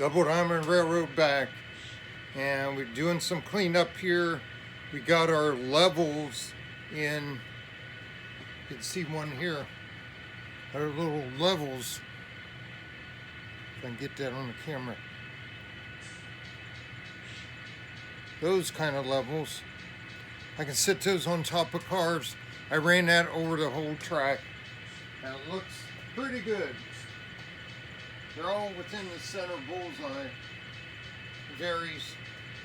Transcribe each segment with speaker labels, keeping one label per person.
Speaker 1: Double Diamond Railroad back, and we're doing some cleanup here. We got our levels in. You can see one here. Our little levels. If I can get that on the camera. Those kind of levels. I can sit those on top of cars. I ran that over the whole track. Now it looks pretty good. They're all within the center bullseye. It varies.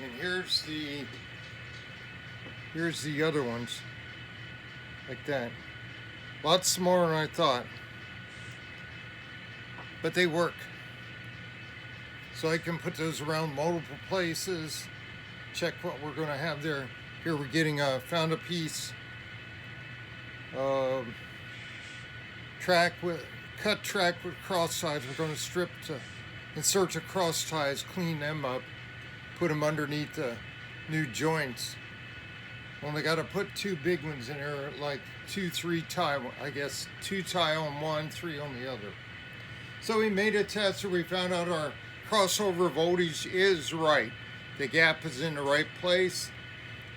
Speaker 1: And here's the other ones. Like that. A lot smaller than I thought. But they work. So I can put those around multiple places. Check what we're going to have there. Here we're getting found a piece cut track with cross ties. We're going to strip to insert the cross ties, clean them up, put them underneath the new joints. Only got to put two big ones in there, like 2-3 tie. I guess 2 tie on one, 3 on the other. So we made a test and we found out our crossover voltage is right. The gap is in the right place,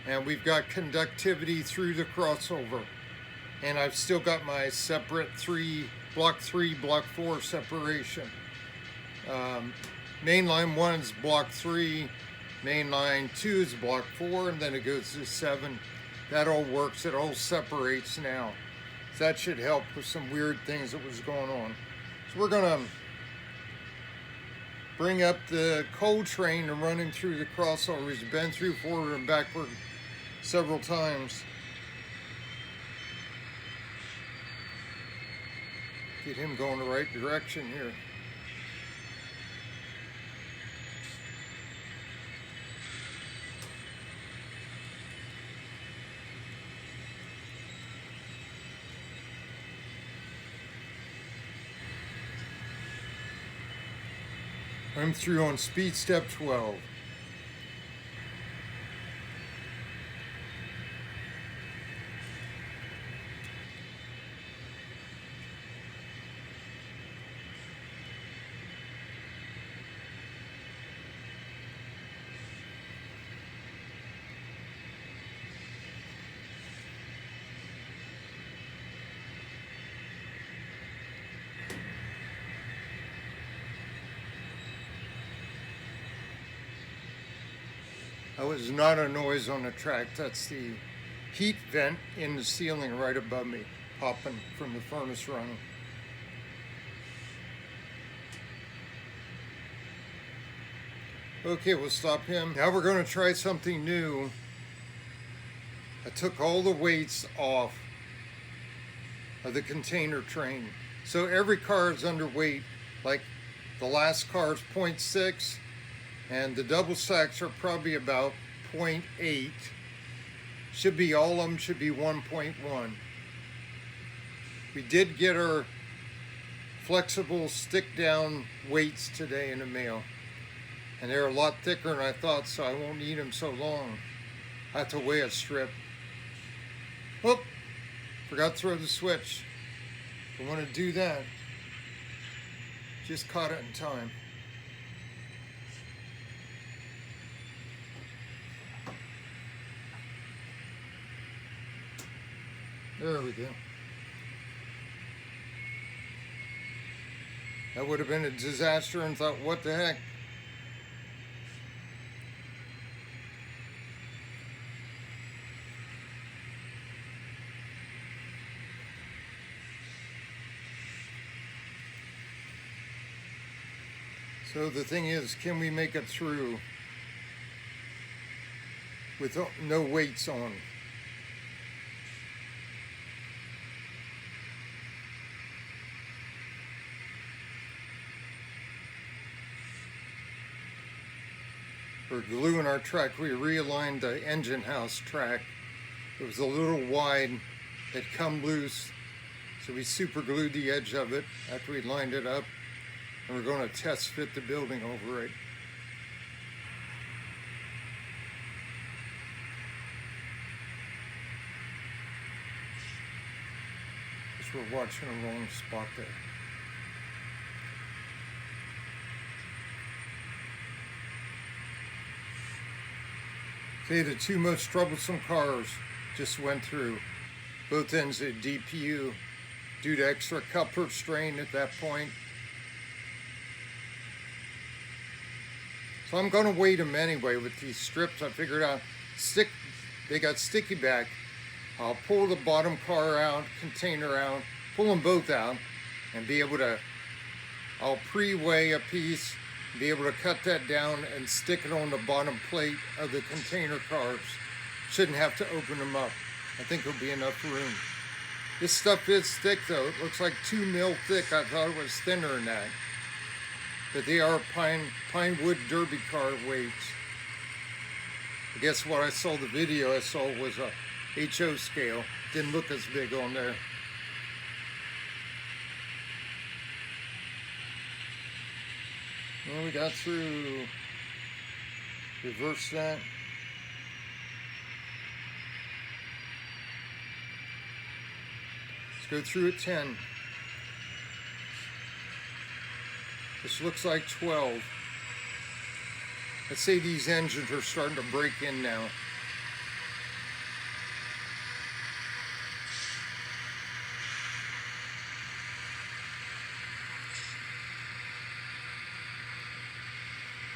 Speaker 1: and we've got conductivity through the crossover. And I've still got my separate block 3, block 4 separation. Mainline 1 is block 3, mainline 2 is block 4, and then it goes to 7. That all works, it all separates now. So that should help with some weird things that was going on. So we're gonna bring up the coal train and running through the crossover. He's been through forward and backward several times. Get him going the right direction here. I'm through on speed step 12. That was not a noise on the track. That's the heat vent in the ceiling right above me, popping from the furnace running. Okay, we'll stop him. Now we're going to try something new. I took all the weights off of the container train. So every car is underweight. Like the last car is 0.6. And the double stacks are probably about 0.8. Should be, all of them should be 1.1. We did get our flexible stick down weights today in the mail. And they're a lot thicker than I thought, so I won't need them so long. I have to weigh a strip. Oh, forgot to throw the switch. I want to do that. Just caught it in time. There we go. That would have been a disaster, and thought, what the heck? So the thing is, can we make it through with no weights on? For gluing our track, we realigned the engine house track. It was a little wide, it come loose, so we super glued the edge of it after we lined it up, and we're going to test fit the building over it. Just we're watching a wrong spot there. Okay, the two most troublesome cars just went through. Both ends of DPU due to extra coupler strain at that point. So I'm going to weight them anyway with these strips. I figured out they got sticky back. I'll pull the bottom car out, container out, pull them both out, and be able to, I'll pre-weigh a piece, be able to cut that down and stick it on the bottom plate of the container cars. Shouldn't have to open them up. I think there'll be enough room. This stuff is thick though. It looks like 2 mil thick. I thought it was thinner than that. But they are pine wood derby car weights. I guess what I saw the video I saw was a HO scale. Didn't look as big on there. Well, we got through, reverse that. Let's go through at 10. This looks like 12. Let's say these engines are starting to break in now.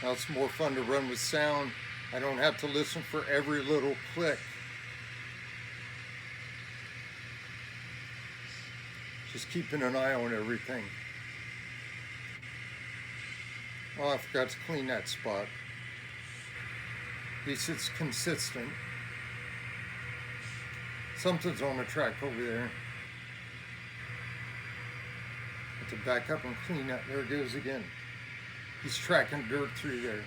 Speaker 1: Now it's more fun to run with sound. I don't have to listen for every little click. Just keeping an eye on everything. Oh, I forgot to clean that spot. At least it's consistent. Something's on the track over there. Have to back up and clean that. There it goes again. He's tracking dirt through there.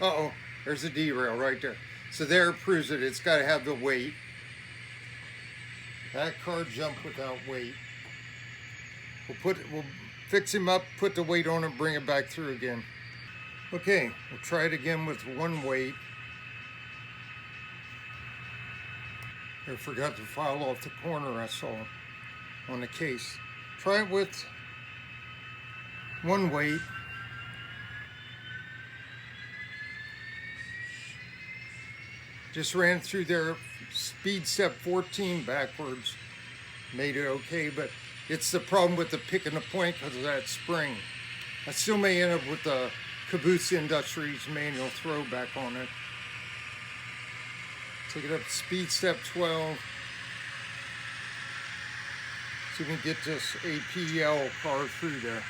Speaker 1: Uh-oh, there's a derail right there. So there it proves it. It's got to have the weight. That car jumped without weight. We'll fix him up, put the weight on it, bring it back through again. Okay, we'll try it again with one weight. I forgot to file off the corner I saw on the case. Try it with one weight. Just ran through there, speed step 14 backwards. Made it okay, but it's the problem with the pick and the point because of that spring. I still may end up with the Caboose Industries manual throwback on it. Take it up to speed step 12. See if we can get this APL car through there.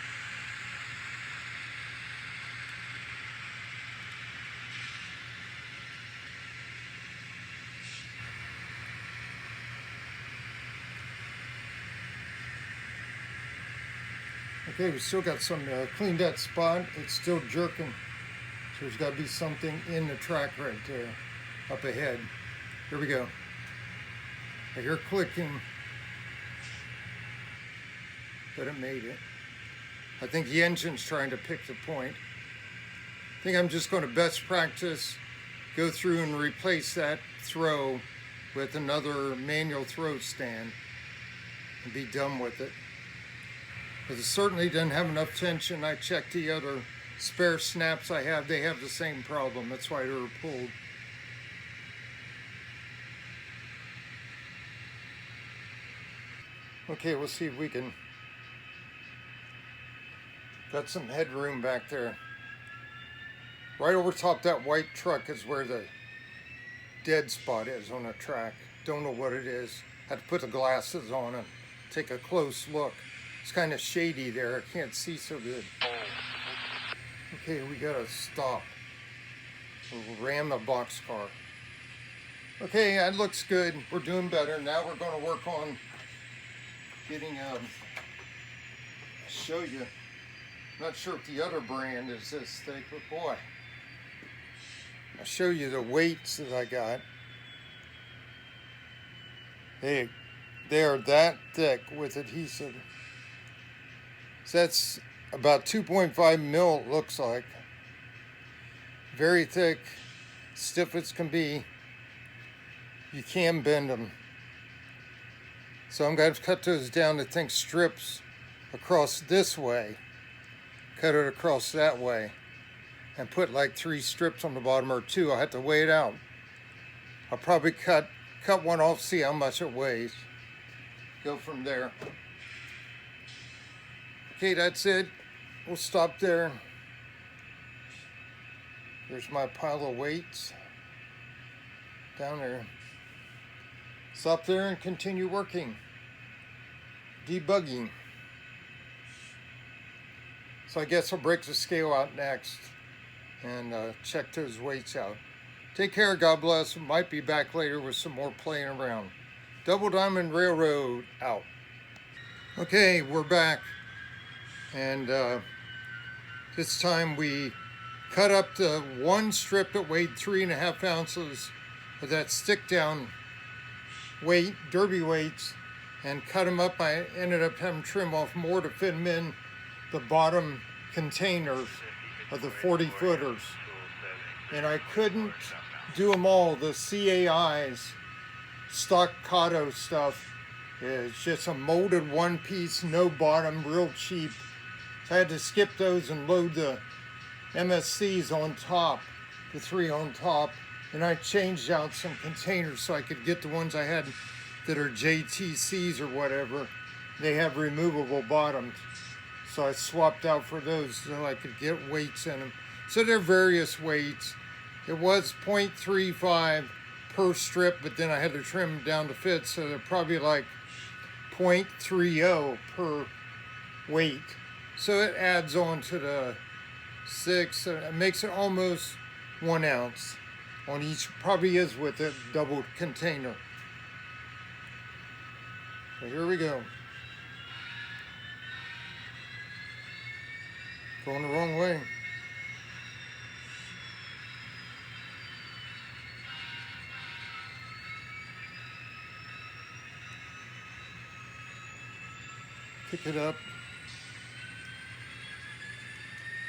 Speaker 1: Okay, we still got some cleaned that spot. It's still jerking. So there's got to be something in the track right there, up ahead. Here we go. I hear clicking, but it made it. I think the engine's trying to pick the point. I think I'm just going to best practice, go through and replace that throw with another manual throw stand and be done with it. Because it certainly doesn't have enough tension. I checked the other spare snaps I have. They have the same problem. That's why they were pulled. Okay, we'll see if we can. Got some headroom back there. Right over top that white truck is where the dead spot is on the track. Don't know what it is. Had to put the glasses on and take a close look. It's kind of shady there. I can't see so good. Okay, we gotta stop. We'll ram the boxcar. Okay, that looks good. We're doing better. Now we're going to work on getting, I'll show you. I'm not sure if the other brand is this thick, but boy. I'll show you the weights that I got. They are that thick with adhesive. So that's about 2.5 mil, it looks like. Very thick, stiff as can be. You can bend them. So I'm going to cut those down to think strips across this way. Cut it across that way. And put like 3 strips on the bottom or 2. I'll have to weigh it out. I'll probably cut one off, see how much it weighs. Go from there. Okay, that's it. We'll stop there. There's my pile of weights down there. Stop there and continue working. Debugging. So I guess I'll break the scale out next and check those weights out. Take care, God bless. Might be back later with some more playing around. Double Diamond Railroad out. Okay, we're back. And this time we cut up the one strip that weighed 3.5 ounces of that stick down weight, derby weights, and cut them up. I ended up having to trim off more to fit them in the bottom containers of the 40 footers. And I couldn't do them all. The CAI's staccato stuff is just a molded one piece, no bottom, real cheap. So I had to skip those and load the MSCs on top, the 3 on top. And I changed out some containers so I could get the ones I had that are JTCs or whatever. They have removable bottoms. So I swapped out for those so I could get weights in them. So they're various weights. It was 0.35 per strip, but then I had to trim them down to fit, so they're probably like 0.30 per weight. So it adds on to the 6, it makes it almost 1 ounce on each, probably is with a double container. So here we go. Going the wrong way. Pick it up.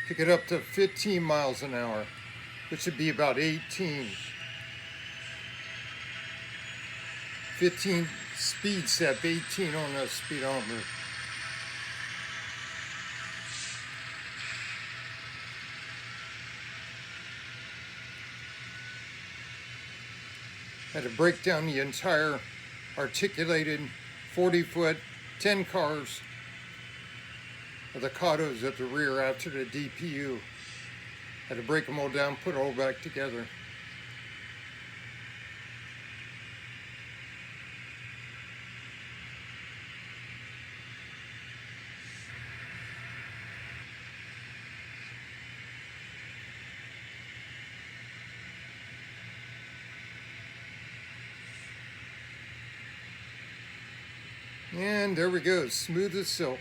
Speaker 1: Pick it up to 15 miles an hour, which would be about 18. 15 speed step, 18 on the speedometer. Had to break down the entire articulated 40-foot, 10 cars of the Catos at the rear after the DPU. Had to break them all down, put it all back together. And there we go, smooth as silk.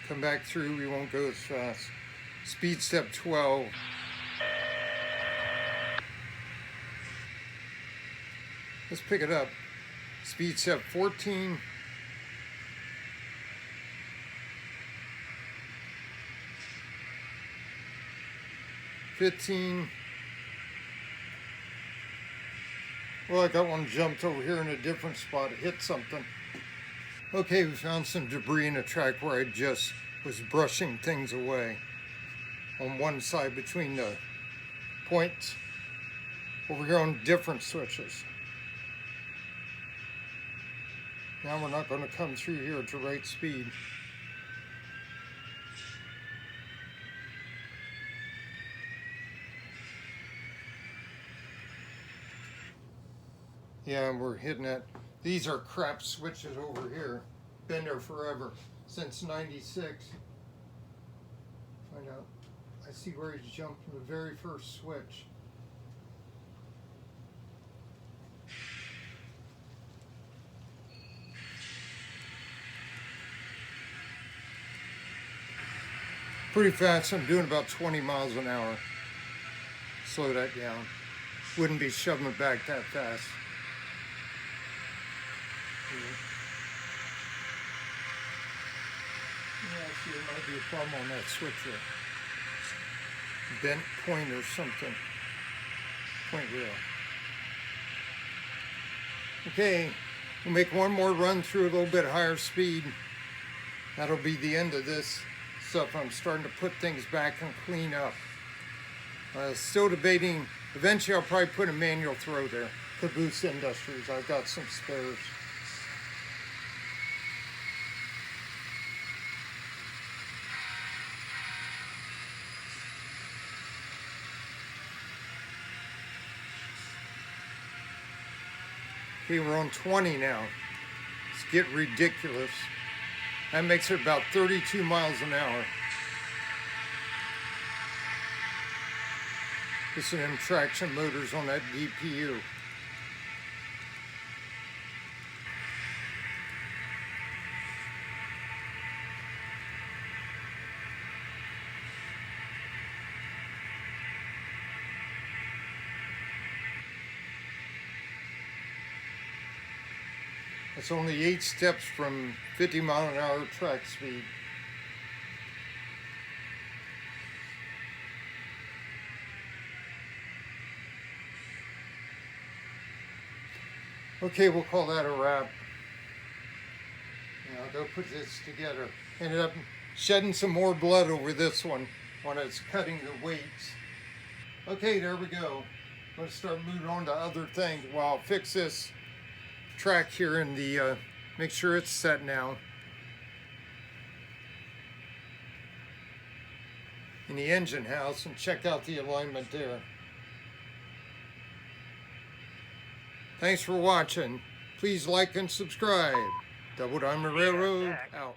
Speaker 1: Come back through, we won't go as fast. Speed step 12. Let's pick it up. Speed step 14. 15. Well, I got one jumped over here in a different spot. It hit something. Okay, we found some debris in the track where I just was brushing things away on one side between the points over here on different switches. Now we're not going to come through here at the right speed. Yeah, and we're hitting it. These are crap switches over here. Been there forever, since '96. Find out. I see where he's jumped from the very first switch. Pretty fast. I'm doing about 20 miles an hour. Slow that down. Wouldn't be shoving it back that fast. Yeah, I see there might be a problem on that switch there. Bent point or something. Point rail. Okay, we'll make one more run through a little bit higher speed. That'll be the end of this stuff. I'm starting to put things back and clean up. Still debating, eventually I'll probably put a manual throw there. Caboose Industries, I've got some spares. Okay, we're on 20 now. It's getting ridiculous. That makes it about 32 miles an hour. This is them traction motors on that DPU. It's only 8 steps from 50 mile an hour track speed. Okay, we'll call that a wrap. Now go put this together. Ended up shedding some more blood over this one when it's cutting the weights. Okay, there we go. I'm going to start moving on to other things. Well, I'll fix this track here in the, make sure it's set now. In the engine house and check out the alignment there. Thanks for watching. Please like and subscribe. Double Diamond Railroad out.